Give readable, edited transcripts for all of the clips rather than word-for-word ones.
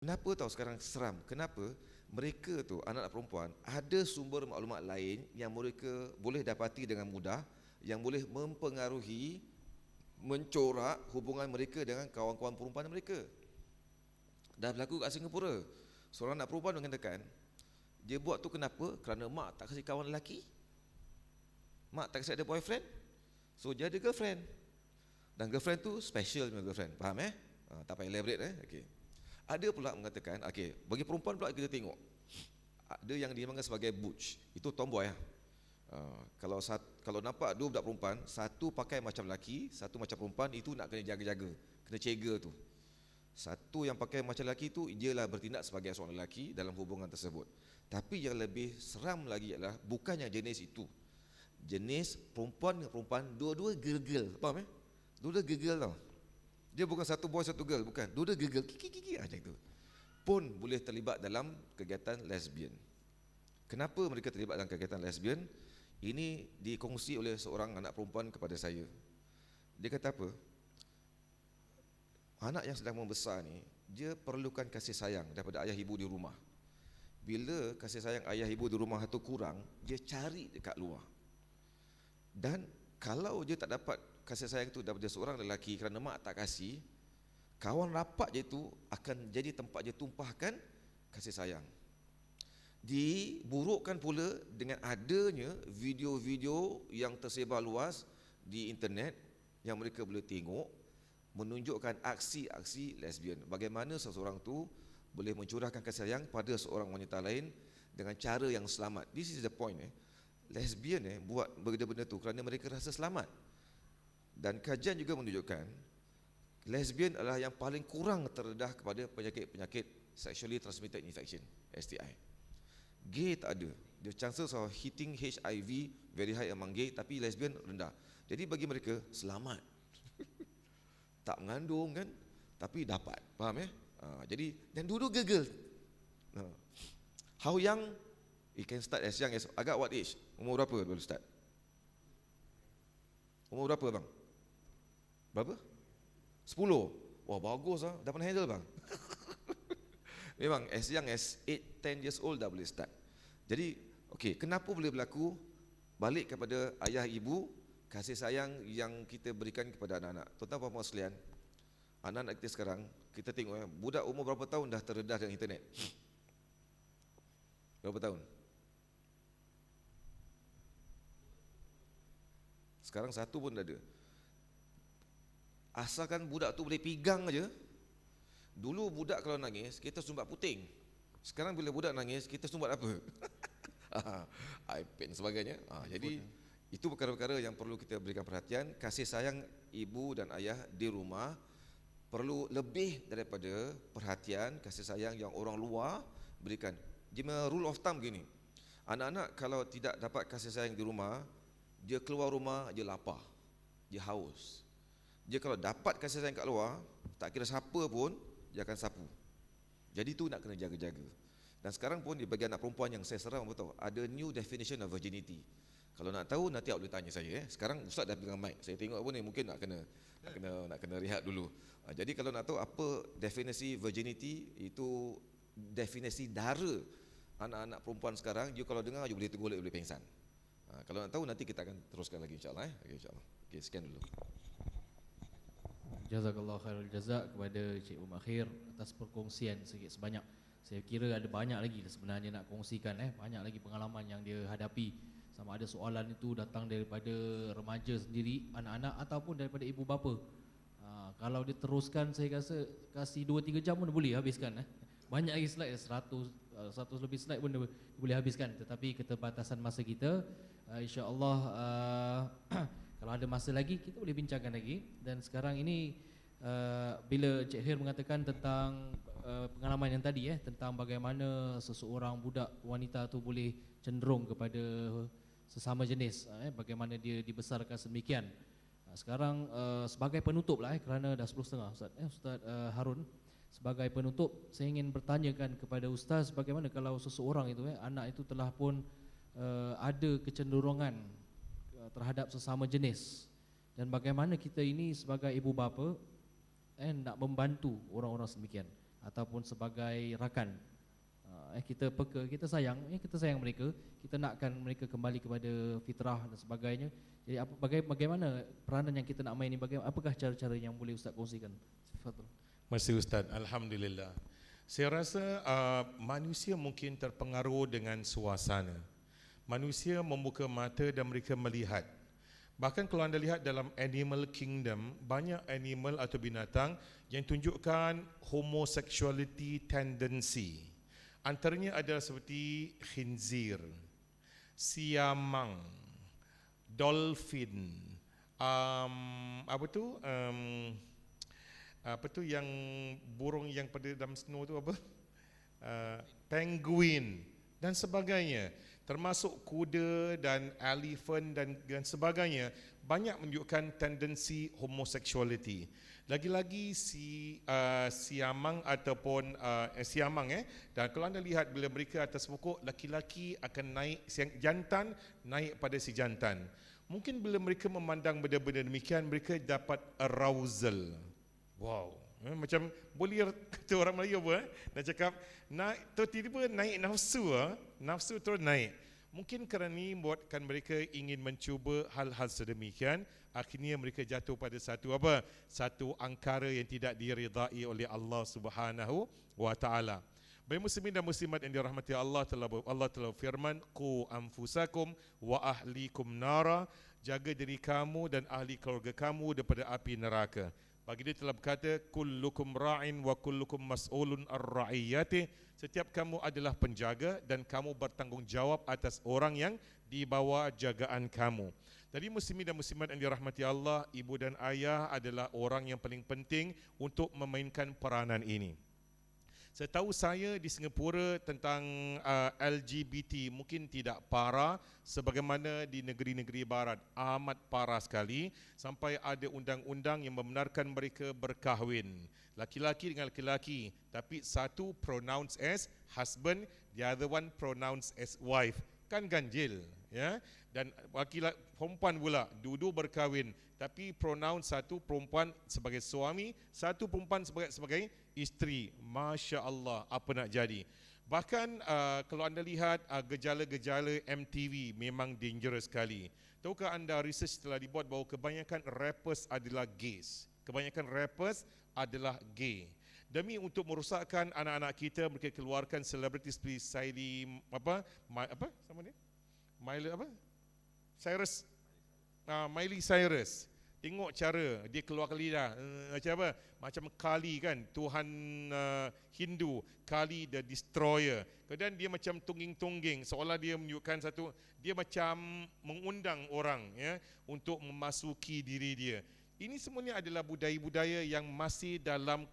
Kenapa tahu sekarang seram? Kenapa? Mereka tu, anak-anak perempuan, ada sumber maklumat lain yang mereka boleh dapati dengan mudah, yang boleh mempengaruhi, mencorak hubungan mereka dengan kawan-kawan perempuan mereka. Dah berlaku kat Singapura. Seorang anak perempuan mengatakan, dia buat tu kenapa? Kerana mak tak kasih kawan lelaki, mak tak kasih ada boyfriend, so dia ada girlfriend. Dan girlfriend tu special punya girlfriend. Faham tak payah elaborate okay. Ada pula mengatakan, okay, bagi perempuan pula kita tengok, ada yang dinamakan sebagai butch, itu tomboy kalau nampak dua budak perempuan, satu pakai macam lelaki, satu macam perempuan, itu nak kena jaga-jaga, kena cega tu. Satu yang pakai macam lelaki tu, ialah bertindak sebagai seorang lelaki dalam hubungan tersebut. Tapi yang lebih seram lagi adalah bukannya jenis itu, jenis perempuan dengan perempuan, dua-dua girl, faham dua-dua girl tau. Dia bukan satu boy satu girl, bukan, dua-dua girl, kiki macam itu, pun boleh terlibat dalam kegiatan lesbian. Kenapa mereka terlibat dalam kegiatan lesbian? Ini dikongsi oleh seorang anak perempuan kepada saya. Dia kata apa? Anak yang sedang membesar ni, dia perlukan kasih sayang daripada ayah ibu di rumah. Bila kasih sayang ayah ibu di rumah itu kurang, dia cari dekat luar. Dan kalau dia tak dapat kasih sayang itu daripada seorang lelaki kerana mak tak kasih, kawan rapat je tu akan jadi tempat dia tumpahkan kasih sayang. Diburukkan pula dengan adanya video-video yang tersebar luas di internet yang mereka boleh tengok, menunjukkan aksi-aksi lesbian. Bagaimana seseorang tu boleh mencurahkan kasih sayang pada seorang wanita lain dengan cara yang selamat. This is the point. Lesbian buat benda-benda tu kerana mereka rasa selamat. Dan kajian juga menunjukkan lesbian adalah yang paling kurang terdedah kepada penyakit-penyakit sexually transmitted infection, STI. Gay tak ada. The chances of hitting HIV very high among gay, tapi lesbian rendah. Jadi bagi mereka selamat. Tak mengandung kan, tapi dapat. Faham jadi dan dulu gegel. How young? It can start as young as, agak what age? Umur berapa boleh start? Umur berapa bang? Berapa? 10. Wah bagus dah pernah handle bang. Memang as young as 8, 10 years old dah boleh start. Jadi okey, kenapa boleh berlaku? Balik kepada ayah ibu, kasih sayang yang kita berikan kepada anak-anak. Tuan-tuan puan-puan sekalian, anak-anak kita sekarang, kita tengok budak umur berapa tahun dah terdedah dengan internet? Berapa tahun? Sekarang satu pun tak ada. Asalkan budak tu boleh pegang aja. Dulu budak kalau nangis, kita sumbat puting. Sekarang bila budak nangis, kita sumbat apa? iPad dan sebagainya. Jadi itu perkara-perkara yang perlu kita berikan perhatian. Kasih sayang ibu dan ayah di rumah perlu lebih daripada perhatian, kasih sayang yang orang luar berikan. Dia rule of thumb gini, anak-anak kalau tidak dapat kasih sayang di rumah, dia keluar rumah, dia lapar, dia haus. Dia kalau dapat kasih sayang kat luar, tak kira siapa pun, dia akan sapu. Jadi tu nak kena jaga-jaga. Dan sekarang pun di bagi anak perempuan yang saya seram betul, ada new definition of virginity. Kalau nak tahu nanti awak boleh tanya saya. Sekarang ustaz dah pegang mic. Saya tengok pun ni mungkin nak kena rehat dulu. Jadi kalau nak tahu apa definisi virginity, itu definisi dara anak-anak perempuan sekarang. You kalau dengar you boleh tergolek, boleh pengsan. Kalau nak tahu nanti kita akan teruskan lagi insya-Allah Okay, insya-Allah. Okey, sekian dulu. Jazakallah khairul jazak kepada Cik Makhir atas perkongsian sikit sebanyak. Saya kira ada banyak lagi sebenarnya nak kongsikan banyak lagi pengalaman yang dia hadapi. Sama ada soalan itu datang daripada remaja sendiri, anak-anak ataupun daripada ibu bapa. Kalau dia teruskan saya rasa kasih 2-3 jam pun boleh habiskan Banyak lagi slide, 100 lebih slide pun dia boleh habiskan. Tetapi keterbatasan masa kita, insya-Allah kalau ada masa lagi kita boleh bincangkan lagi. Dan sekarang ini bila Cik Khair mengatakan tentang pengalaman yang tadi tentang bagaimana seseorang budak wanita tu boleh cenderung kepada sesama jenis, bagaimana dia dibesarkan sedemikian. Sekarang sebagai penutup lah kerana dah 10.30 Ustaz, Ustaz Harun, sebagai penutup saya ingin bertanyakan kepada Ustaz, bagaimana kalau seseorang itu anak itu telah pun ada kecenderungan terhadap sesama jenis, dan bagaimana kita ini sebagai ibu bapa nak membantu orang-orang sedemikian. ataupun sebagai rakan. Kita sayang, kita sayang mereka, kita nakkan mereka kembali kepada fitrah dan sebagainya. Jadi bagaimana peranan yang kita nak main ni, apakah cara-cara yang boleh Ustaz kongsikan? Tafadhal. Masih Ustaz, Alhamdulillah. Saya rasa manusia mungkin terpengaruh dengan suasana. Manusia membuka mata dan mereka melihat. Bahkan kalau anda lihat dalam animal kingdom, banyak animal atau binatang yang tunjukkan homosexuality tendency. Antaranya adalah seperti khinzir, siamang, dolphin, apa tu yang burung yang pada dalam snow tu apa? Penguin dan sebagainya, termasuk kuda dan elephant dan sebagainya, banyak menunjukkan tendensi homosexuality. Lagi-lagi siamang ataupun siamang dan kalau anda lihat bila mereka atas pokok, laki-laki akan naik, jantan naik pada si jantan. Mungkin bila mereka memandang benda-benda demikian, mereka dapat arousal. Wow, macam boleh kata orang Melayu apa nak cakap naik, tiba-tiba naik nafsu, nafsu terus naik. Mungkin kerana ini membuatkan mereka ingin mencuba hal-hal sedemikian, akhirnya mereka jatuh pada satu angkara yang tidak diridai oleh Allah Subhanahu wa taala. Baik muslimin dan muslimat yang dirahmati Allah telah firman, qu anfusakum wa ahlikum nara, jaga diri kamu dan ahli keluarga kamu daripada api neraka. Bagi dia telah berkata, kullukum ra'in wa kullukum mas'ulun ar-ra'iyatih, setiap kamu adalah penjaga dan kamu bertanggungjawab atas orang yang di bawah jagaan kamu. Jadi muslimin dan muslimat yang dirahmati Allah, ibu dan ayah adalah orang yang paling penting untuk memainkan peranan ini. Setahu saya di Singapura tentang LGBT mungkin tidak parah sebagaimana di negeri-negeri barat, amat parah sekali, sampai ada undang-undang yang membenarkan mereka berkahwin, laki-laki dengan laki-laki, tapi satu pronounced as husband, the other one pronounced as wife. Kan ganjil, ya. Dan laki-laki perempuan pula dua-dua berkahwin, tapi pronoun satu perempuan sebagai suami, satu perempuan sebagai isteri. Masya Allah, apa nak jadi. Bahkan kalau anda lihat gejala-gejala MTV memang dangerous sekali. Tahukah anda research telah dibuat bahawa kebanyakan rappers adalah gays. Kebanyakan rappers adalah gay. Demi untuk merosakkan anak-anak kita, mereka keluarkan selebriti seperti Miley Cyrus. Tengok cara dia keluarkan lidah macam apa? Macam Kali kan, Tuhan Hindu, Kali the Destroyer. Kemudian dia macam tungging-tungging, seolah dia menunjukkan dia macam mengundang orang untuk memasuki diri dia. Ini semuanya adalah budaya-budaya yang masih dalam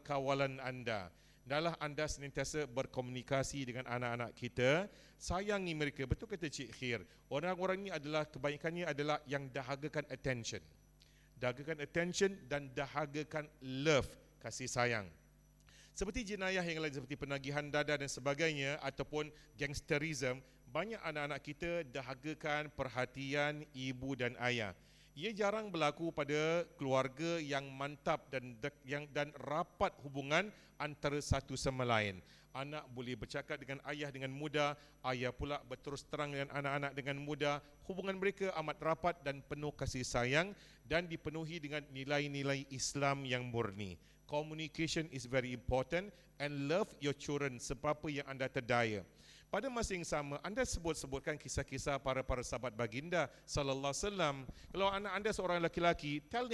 kawalan anda. Hendaklah anda senantiasa berkomunikasi dengan anak-anak kita, sayangi mereka. Betul kata Cik Khair, orang-orang ini adalah kebanyakannya adalah yang dahagakan attention. Dahagakan attention dan dahagakan love, kasih sayang. Seperti jenayah yang lain seperti penagihan dada dan sebagainya ataupun gangsterism, banyak anak-anak kita dahagakan perhatian ibu dan ayah. Ia jarang berlaku pada keluarga yang mantap dan rapat hubungan antara satu sama lain. Anak boleh bercakap dengan ayah dengan mudah, ayah pula berterus terang dengan anak-anak dengan mudah. Hubungan mereka amat rapat dan penuh kasih sayang dan dipenuhi dengan nilai-nilai Islam yang murni. Communication is very important and love your children seberapa yang anda terdaya. Pada masa yang sama, anda sebutkan kisah-kisah para sahabat baginda sallallahu alaihi wasallam. Kalau anak anda seorang lelaki, tell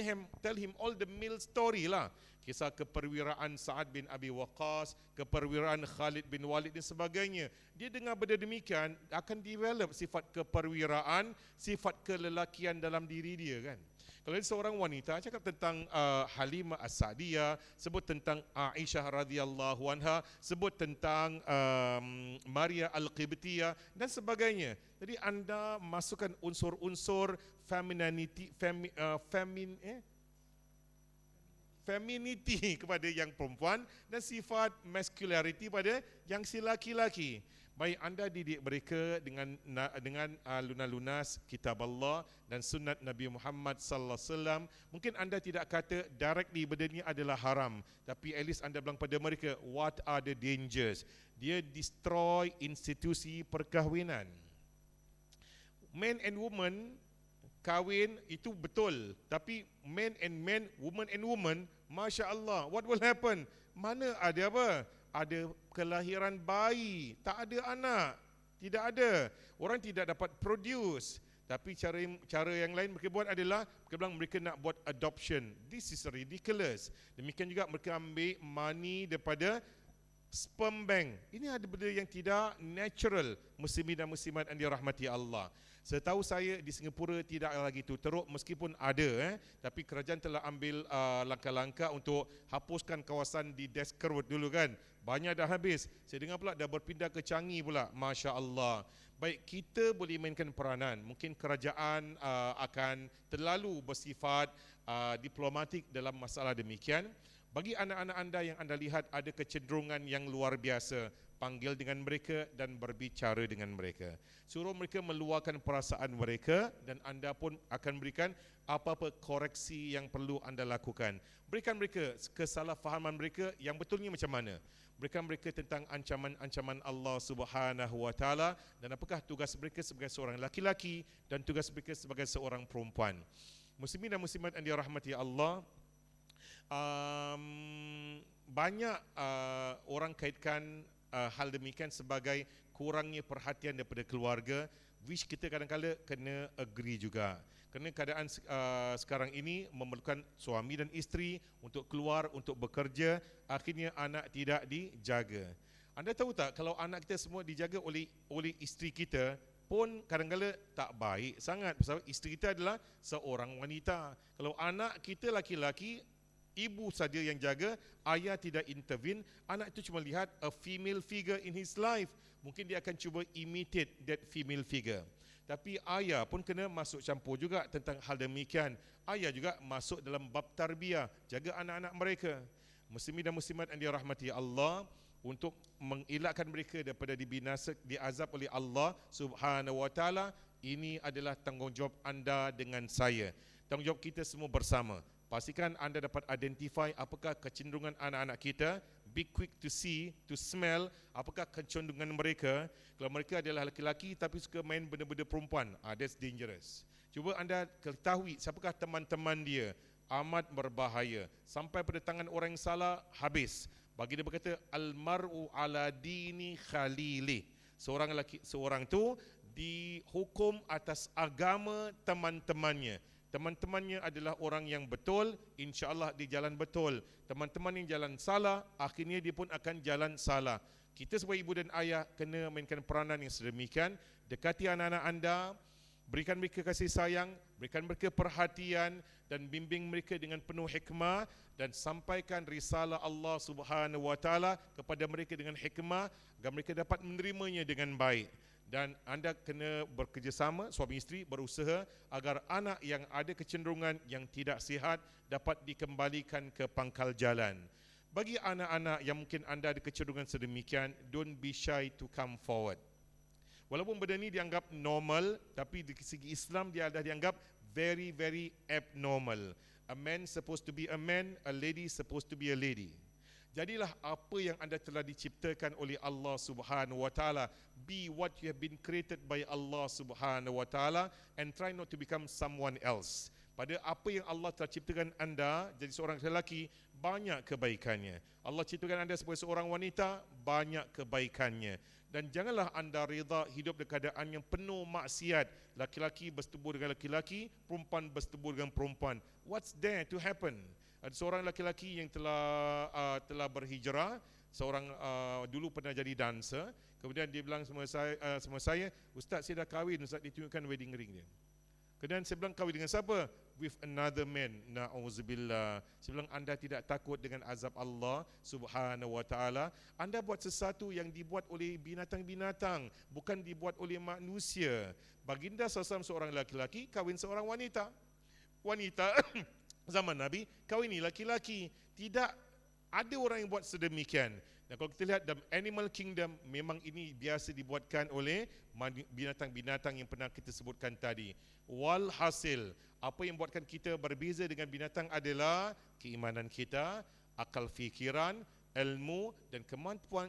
him all the male story lah. Kisah keperwiraan Sa'ad bin Abi Waqqas, keperwiraan Khalid bin Walid dan sebagainya. Dia dengar benda demikian, akan develop sifat keperwiraan, sifat kelelakian dalam diri dia kan. Kalau seorang wanita cakap tentang Halimah As-Sa'diyah, sebut tentang Aisyah radhiyallahu anha, sebut tentang Maria Al-Qibtiyah dan sebagainya. Jadi anda masukkan unsur-unsur femininity, femininity kepada yang perempuan dan sifat masculinity pada yang si laki-laki. Baik anda didik mereka dengan lunas kitab Allah dan sunnat Nabi Muhammad sallallahu alaihi wasallam. Mungkin anda tidak kata directly benda ni adalah haram, tapi at least anda bilang pada mereka what are the dangers. Dia destroy institusi perkahwinan. Man and woman kahwin itu betul, tapi man and man, woman and woman, Masya Allah, what will happen? Mana ada apa? Ada kelahiran bayi, tak ada anak, tidak ada. Orang tidak dapat produce. Tapi cara yang lain mereka buat adalah mereka bilang mereka nak buat adoption. This is ridiculous. Demikian juga mereka ambil money daripada sperm bank. Ini ada benda yang tidak natural. Muslimin dan muslimat yang dirahmati Allah. Setahu saya di Singapura tidak lagi itu teruk, meskipun ada tapi kerajaan telah ambil langkah-langkah untuk hapuskan kawasan di Desker Road dulu kan. Banyak dah habis. Saya dengar pula dah berpindah ke Changi pula. Masya Allah. Baik, kita boleh mainkan peranan. Mungkin kerajaan akan terlalu bersifat diplomatik dalam masalah demikian. Bagi anak-anak anda yang anda lihat ada kecenderungan yang luar biasa, panggil dengan mereka dan berbicara dengan mereka. Suruh mereka meluahkan perasaan mereka dan anda pun akan berikan apa-apa koreksi yang perlu anda lakukan. Berikan mereka kesalahfahaman mereka yang betulnya macam mana. Berikan mereka tentang ancaman-ancaman Allah Subhanahu wa taala dan apakah tugas mereka sebagai seorang laki-laki dan tugas mereka sebagai seorang perempuan. Muslimin dan muslimat yang dirahmati Allah, banyak orang kaitkan hal demikian sebagai kurangnya perhatian daripada keluarga, which kita kadang-kadang kena agree juga. Kerana keadaan sekarang ini memerlukan suami dan isteri untuk keluar, untuk bekerja, akhirnya anak tidak dijaga. Anda tahu tak, kalau anak kita semua dijaga oleh isteri kita pun kadang-kadang tak baik sangat, sebab isteri kita adalah seorang wanita. Kalau anak kita laki-laki, ibu saja yang jaga, ayah tidak intervene, anak itu cuma lihat a female figure in his life. Mungkin dia akan cuba imitate that female figure. Tapi ayah pun kena masuk campur juga tentang hal demikian. Ayah juga masuk dalam bab tarbiyah, jaga anak-anak mereka. Muslimin dan muslimat yang dirahmati Allah, untuk mengelakkan mereka daripada dibinasa, diazab oleh Allah Subhanahu wa taala, ini adalah tanggungjawab anda dengan saya. Tanggungjawab kita semua bersama. Pastikan anda dapat identify apakah kecenderungan anak-anak kita. Be quick to see, to smell apakah kecenderungan mereka. Kalau mereka adalah lelaki tapi suka main benda-benda perempuan, that's dangerous. Cuba anda ketahui siapakah teman-teman dia. Amat berbahaya. Sampai pada tangan orang yang salah, habis. Bagi dia berkata, almar'u ala dini khalili. Seorang tu dihukum atas agama teman-temannya. Teman-temannya adalah orang yang betul, insya-Allah di jalan betul. Teman-teman yang jalan salah, akhirnya dia pun akan jalan salah. Kita sebagai ibu dan ayah kena mainkan peranan yang sedemikian. Dekati anak-anak anda, berikan mereka kasih sayang, berikan mereka perhatian dan bimbing mereka dengan penuh hikmah dan sampaikan risalah Allah Subhanahu wa taala kepada mereka dengan hikmah agar mereka dapat menerimanya dengan baik. Dan anda kena bekerjasama, suami isteri berusaha agar anak yang ada kecenderungan yang tidak sihat dapat dikembalikan ke pangkal jalan. Bagi anak-anak yang mungkin anda ada kecenderungan sedemikian, don't be shy to come forward. Walaupun benda ni dianggap normal, tapi di segi Islam dia adalah dianggap very, very abnormal. A man supposed to be a man, a lady supposed to be a lady. Jadilah apa yang anda telah diciptakan oleh Allah Subhanahu wa taala. Be what you have been created by Allah Subhanahu wa taala and try not to become someone else. Pada apa yang Allah telah ciptakan anda jadi seorang lelaki, banyak kebaikannya. Allah ciptakan anda sebagai seorang wanita, banyak kebaikannya. Dan janganlah anda reda hidup dalam keadaan yang penuh maksiat. Laki-laki bersetubuh dengan laki-laki, perempuan bersetubuh dengan perempuan. What's there to happen? Ada seorang laki-laki yang telah berhijrah, seorang dulu pernah jadi dancer, kemudian dia bilang sama saya, Ustaz saya dah kahwin, Ustaz, ditunjukkan wedding ring dia. Kemudian saya bilang, kahwin dengan siapa? With another man. Na'udzubillah. Saya bilang, anda tidak takut dengan azab Allah Subhanahu wa taala? Anda buat sesuatu yang dibuat oleh binatang-binatang, bukan dibuat oleh manusia. Baginda SAW seorang laki-laki, kahwin seorang wanita. Wanita zaman Nabi, kahwini laki-laki. Tidak ada orang yang buat sedemikian. Dan kalau kita lihat dalam animal kingdom, memang ini biasa dibuatkan oleh binatang-binatang yang pernah kita sebutkan tadi. Walhasil, apa yang buatkan kita berbeza dengan binatang adalah keimanan kita, akal fikiran, ilmu dan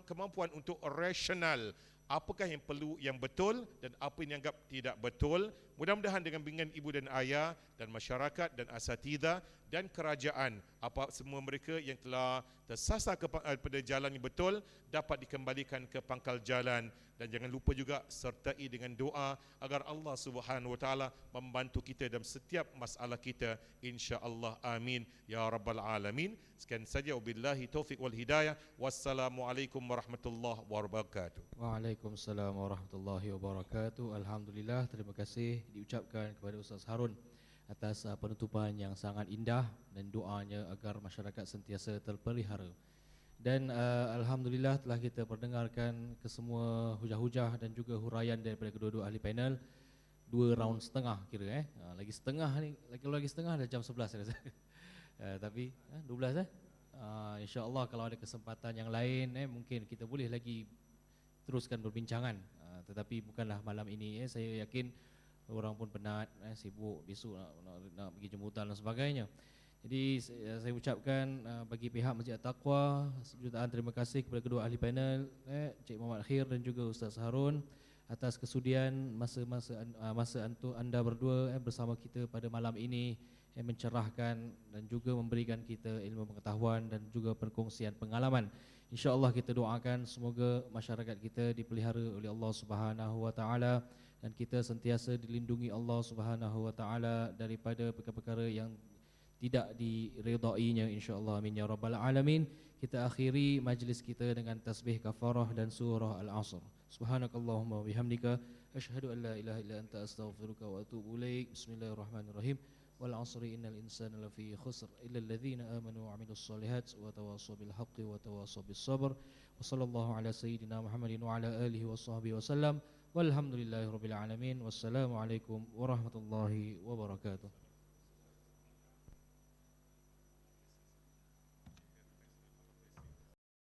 kemampuan untuk rasional. Apakah yang perlu, yang betul dan apa yang dianggap tidak betul. Mudah-mudahan dengan bimbingan ibu dan ayah dan masyarakat dan asatidah dan kerajaan, apa semua mereka yang telah tersasar kepada jalan yang betul dapat dikembalikan ke pangkal jalan. Dan jangan lupa juga sertai dengan doa agar Allah Subhanahu wa taala membantu kita dalam setiap masalah kita, insya-Allah. Amin ya rabbal alamin. Sekian saja, wabillahi taufik wal hidayah. Wassalamualaikum warahmatullahi wabarakatuh. Waalaikumsalam warahmatullahi wabarakatuh. Alhamdulillah, terima kasih diucapkan kepada Ustaz Harun atas penutupan yang sangat indah dan doanya agar masyarakat sentiasa terpelihara. Dan alhamdulillah telah kita perdengarkan kesemua hujah-hujah dan juga huraian daripada kedua-dua ahli panel. 2 round setengah kira lagi setengah ni, lagi setengah dah jam 11 saya rasa. Tapi 12 insya-Allah kalau ada kesempatan yang lain mungkin kita boleh lagi teruskan perbincangan, tetapi bukanlah malam ini. Saya yakin orang pun penat, sibuk besok nak pergi jemputan dan sebagainya. Jadi saya ucapkan bagi pihak Masjid At-Taqwa jutaan terima kasih kepada kedua ahli panel, Cik Muhammad Khir dan juga Ustaz Harun atas kesudian masa anda berdua bersama kita pada malam ini, mencerahkan dan juga memberikan kita ilmu pengetahuan dan juga perkongsian pengalaman. InsyaAllah kita doakan semoga masyarakat kita dipelihara oleh Allah Subhanahu wa taala dan kita sentiasa dilindungi Allah Subhanahu wa taala daripada perkara-perkara yang tidak diridainya, insya-Allah. Amin ya rabbal alamin. Kita akhiri majlis kita dengan tasbih kafarah dan surah Al-Asr. Subhanakallahumma wa bihamdika asyhadu an la ilaha illa anta astaghfiruka wa atubu ilaik. Bismillahirrahmanirrahim. Wal 'asri innal insana lafi khusr illa alladhina amanu wa 'amilus solihat wa tawassaw bil haqqi wa tawassaw bis sabr. Wa sallallahu ala sayyidina Muhammadin wa ala alihi washabbihi wasallam. Walhamdulillahirabbil alamin. Wassalamu alaikum warahmatullahi wabarakatuh.